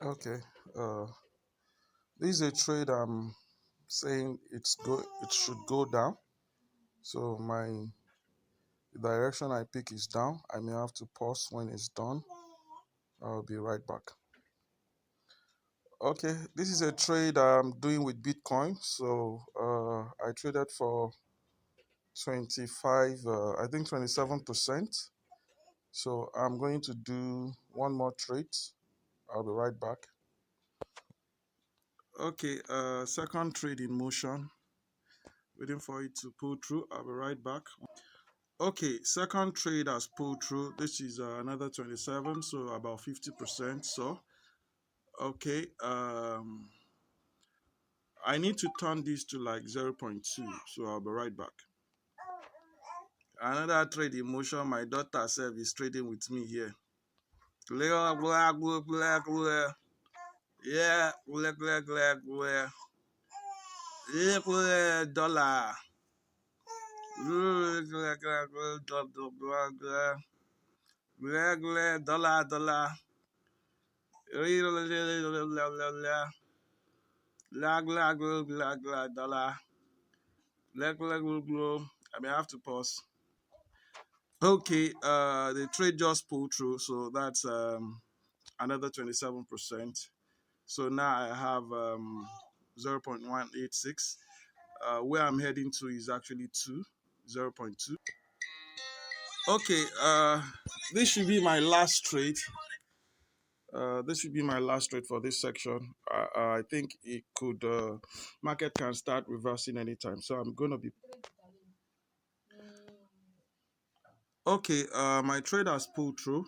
Okay, uh, this is a trade I'm saying it should go down. So my direction I pick is down. I may have to pause when it's done. I'll be right back. Okay, this is a trade I'm doing with Bitcoin. So I traded for 25, I think 27%. So I'm going to do one more trade. I'll be right back. Okay, second trade in motion. Waiting for it to pull through. I'll be right back. Okay, second trade has pulled through. This is another 27, so about 50%. So, okay, I need to turn this to like 0.2, so I'll be right back. Another trade in motion. My daughter herself is trading with me here. Yeah, dollar. Dollar. Dollar. I may have to pause. Okay, the trade just pulled through, so that's another 27%. So now I have 0.186. Where I'm heading to is actually 0.2. Okay, this should be my last trade. This should be my last trade for this section. I think it could, market can start reversing anytime. So I'm going to be. Okay, my trade has pulled through.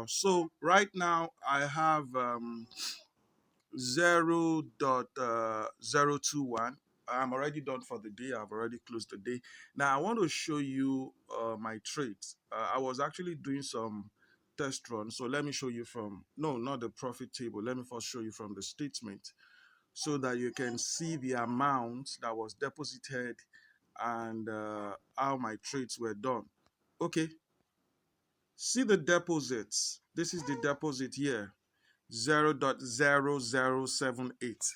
So right now I have 0.021. I'm already done for the day. I've already closed the day. Now I want to show you my trades. I was actually doing some test runs. So let me show you from, no, not the profit table. Let me first show you from the statement so that you can see the amount that was deposited and how my trades were done. Okay, see the deposits. This is the deposit here, 0.0078.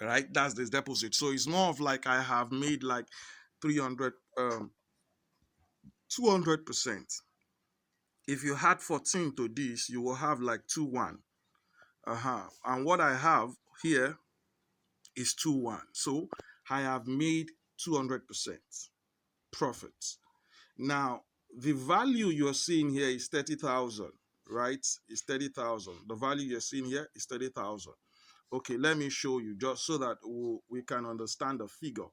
Right, that's the deposit. So it's more of like I have made like 300 200%. If you had 14 to this, you will have like 2-1. And what I have here is 2-1. So I have made 200% profit. Now the value you're seeing here is 30,000, right? It's 30,000. The value you're seeing here is 30,000. Okay, let me show you just so that we can understand the figure.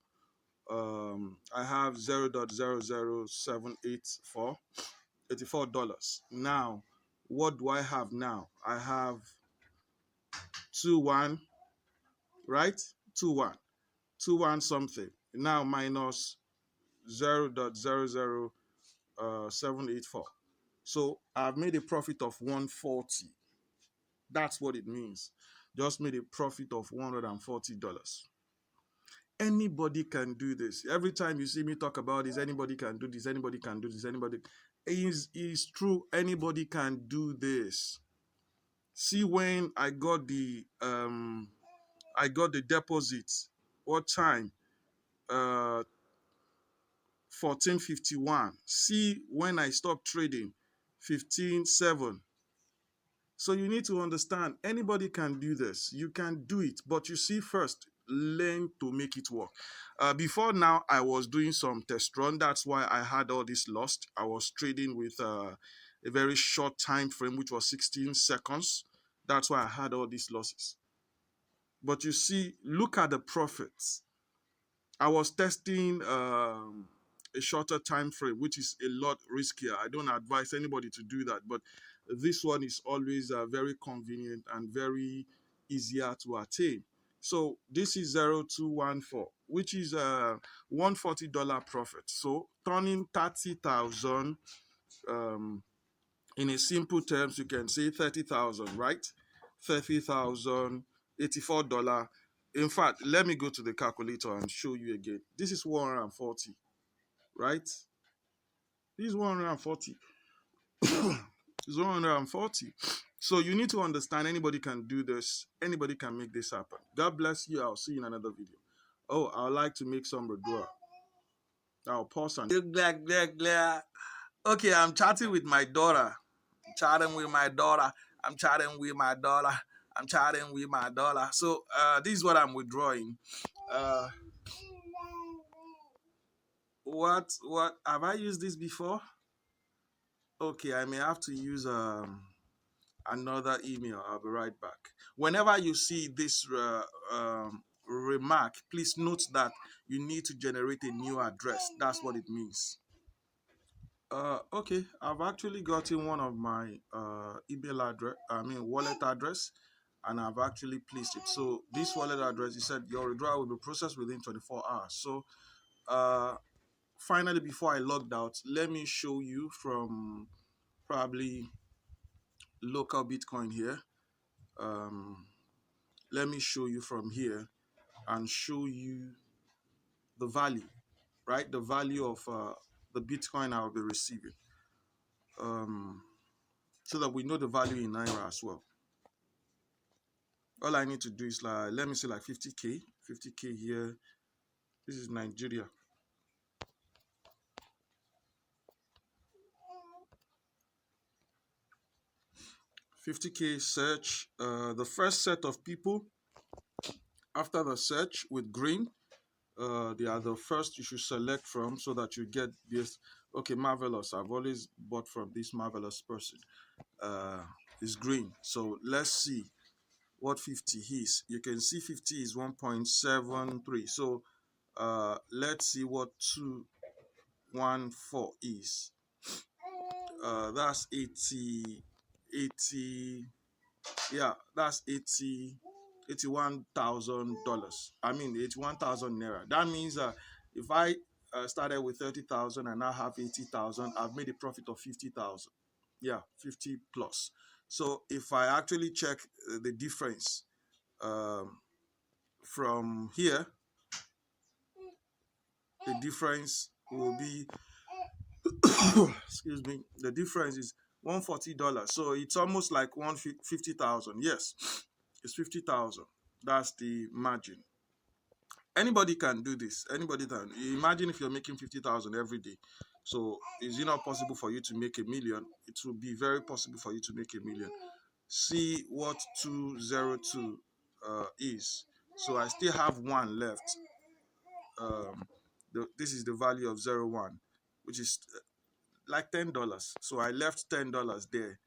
I have 0.00784, $84. Now, what do I have now? I have 2-1, right? 2-1, 2-1 something. Now minus 0.00784. So I've made a profit of 140. That's what it means. Just made a profit of $140. Anybody can do this. Every time you see me talk about this, anybody can do this, anybody can do this, anybody. It's true, anybody can do this. See, when I got the deposit, what time? 14:51. See, when I stopped trading, 15:07. So you need to understand, anybody can do this. You can do it, but you see, first, learn to make it work. Before now, I was doing some test run. That's why I had all this lost. I was trading with a very short time frame, which was 16 seconds. That's why I had all these losses. But you see, look at the profits. I was testing a shorter time frame, which is a lot riskier. I don't advise anybody to do that, but this one is always very convenient and very easier to attain. So this is 0.214, which is a $140 profit. So turning 30,000 in a simple terms, you can say 30,000, right? 30,000, $84. In fact, let me go to the calculator and show you again. This is 140, right? This is 140. It's 140. So you need to understand anybody can do this. Anybody can make this happen. God bless you. I'll see you in another video. Oh, I would like to make some withdrawal. I'll pause and okay, I'm chatting with my daughter. Chatting with my daughter. I'm chatting with my daughter. I'm chatting with my daughter. So this is what I'm withdrawing. Uh, what have I used this before? Okay, I may have to use another email. I'll be right back. Whenever you see this remark, please note that you need to generate a new address. That's what it means. Okay, I've actually gotten one of my email address, wallet address, and I've actually placed it. So this wallet address, you said your withdrawal will be processed within 24 hours. So finally, before I logged out, let me show you from probably local Bitcoin here. Let me show you from here and show you the value, right? The value of the Bitcoin I'll be receiving. So that we know the value in Naira as well. All I need to do is let me say 50K here. This is Nigeria. 50K search. The first set of people after the search with green, they are the first you should select from so that you get this. Okay, marvelous. I've always bought from this marvelous person. Is green. So let's see what 50 is. You can see 50 is 1.73. So let's see what 214 is. That's 80, yeah, that's $81,000. I mean, 81,000 naira. That means if I started with 30,000 and now have 80,000, I've made a profit of 50,000. Yeah, 50 plus. So if I actually check the difference from here, the difference will be excuse me, the difference is $140. So it's almost like 150,000. Yes, it's 50,000. That's the margin. Anybody can do this. Anybody can. Imagine if you're making 50,000 every day. So is it not possible for you to make a million? It will be very possible for you to make a million. See what 202 is. So I still have one left. This is the value of 01, which is like $10. So I left $10 there.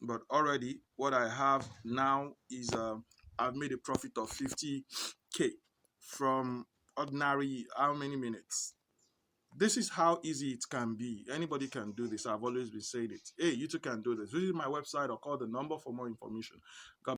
But already what I have now is I've made a profit of 50K from ordinary how many minutes. This is how easy it can be. Anybody can do this. I've always been saying it. Hey, you too can do this. Visit my website or call the number for more information. God